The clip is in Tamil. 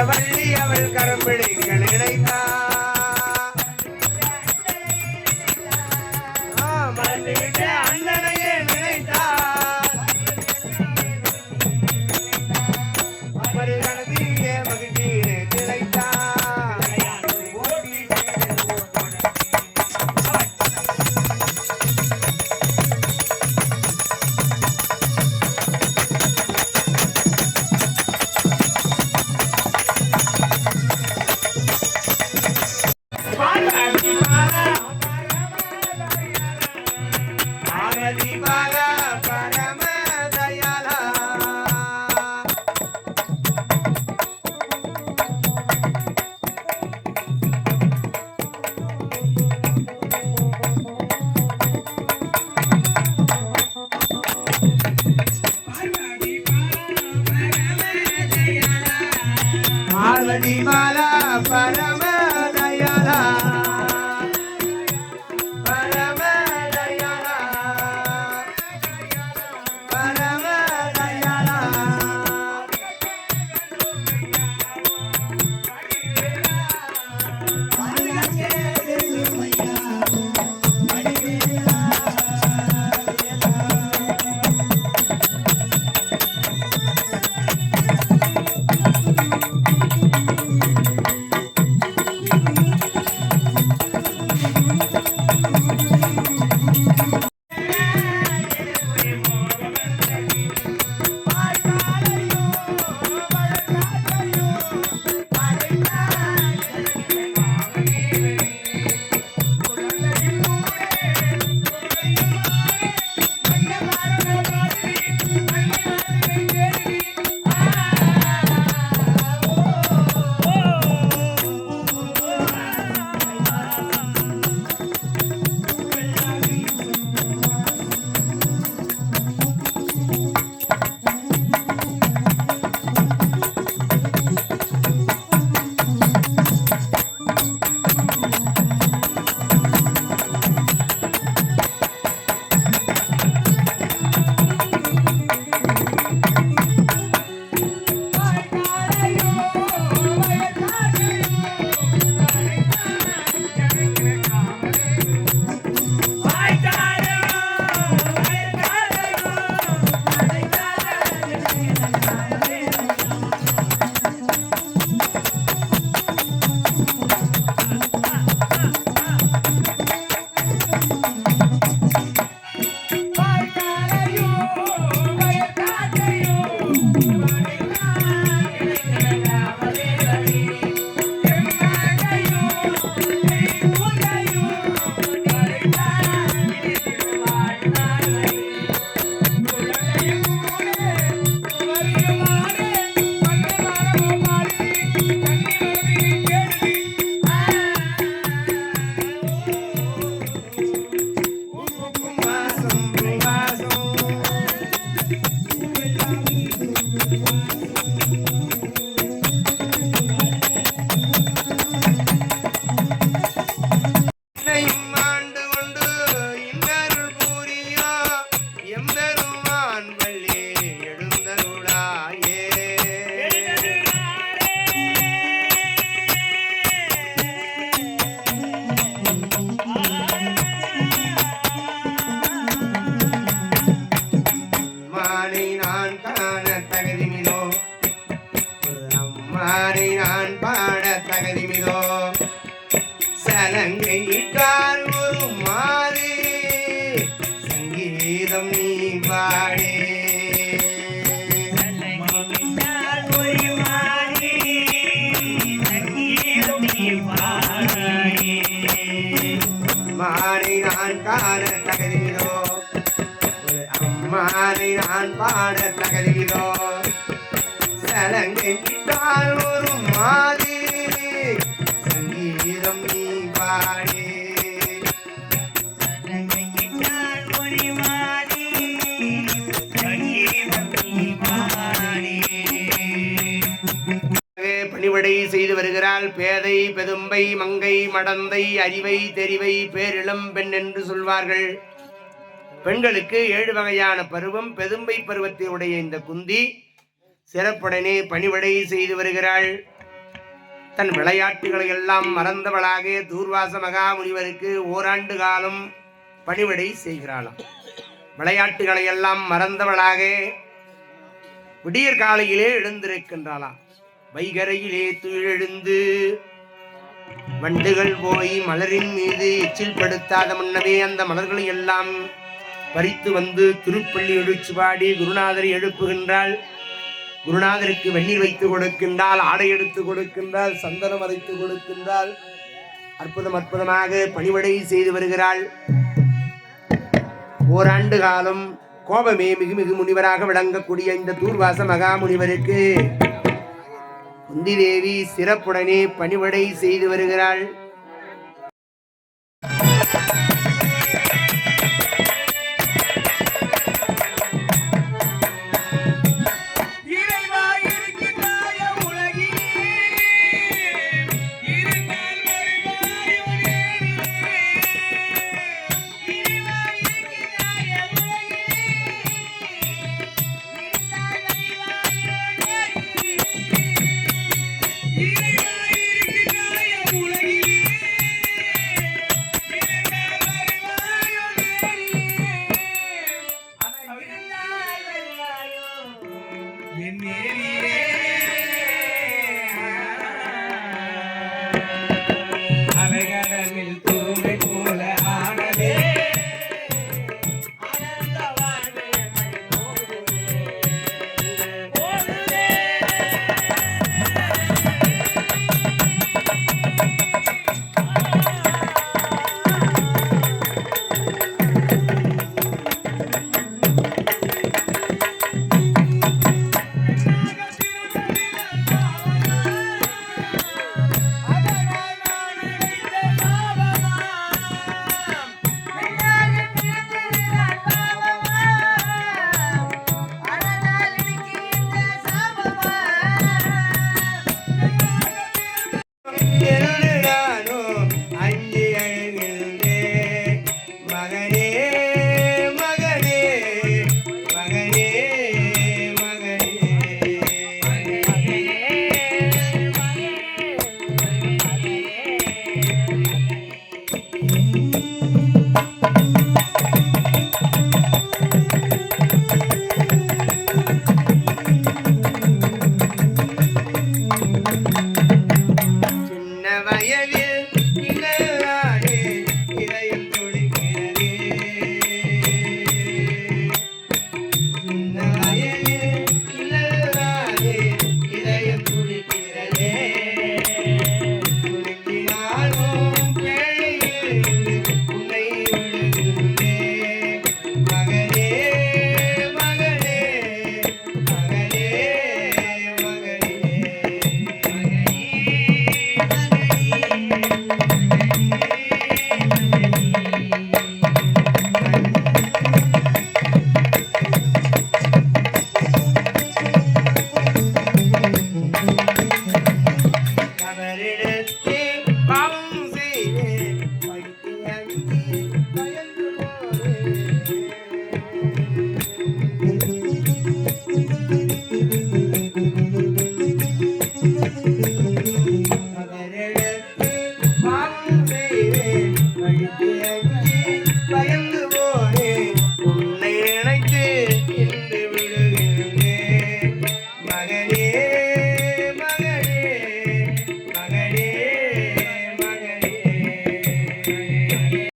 வள்ளி அவள் கரம் பிடிக்க நினைத்தார் அண்ணனையே நினைத்தார் மகிழ்ச்சியே திளைத்தார் Parvati-mala Paramadayala Paramadayala Paramadayala நான் பாட தகுதிமிதோ சலங்கையிட்டால் ஒரு மாறி சங்கீதம் நீ பாடே மாலை நான் பாட தகதிதோ சலங்கிட்டால் ஒரு மாதிரி சங்கீதம் நீ பாடி பணிவிடை செய்து வருகிறாள். பேதை பெதும்பை மங்கை மடந்தை அறிவை தெரிவை பேரிளம் பெண் என்று சொல்வார்கள். பெண்களுக்கு 7 வகையான பருவம். பெதும்பை பருவத்தினுடைய இந்த குந்தி சிறப்புடனே பணிவிடை செய்து வருகிறாள். தன் விளையாட்டுகளை எல்லாம் மறந்தவளாக தூர்வாச மகாமுனிவருக்கு ஓராண்டு காலம் பணிவிடை செய்கிறாளாம். விளையாட்டுகளை எல்லாம் மறந்தவளாக விடியற் காலையிலே எழுந்திருக்கின்றாளாம். வைகரையிலே துயிலெழுந்து வண்டுகள் போய் மலரின் மீது எச்சில் படுத்தாத முன்னமே அந்த மலர்களை எல்லாம் பறித்து வந்து திருப்பள்ளி எழுச்சி பாடி குருநாதரை எழுப்புகின்றாள். குருநாதருக்கு வெந்நீர் வைத்து கொடுக்கின்றாள், ஆடை எடுத்து கொடுக்கின்றாள், சந்தனம் அரைத்து கொடுக்கின்றாள். அற்புதமாக பணிவிடை செய்து வருகிறாள். ஓராண்டு காலம் கோபமே மிகு முனிவராக விளங்கக்கூடிய இந்த தூர்வாச மகாமுனிவருக்கு குந்தி தேவி சிறப்புடனே பணிவிடை செய்து வருகிறாள். என் நேரியே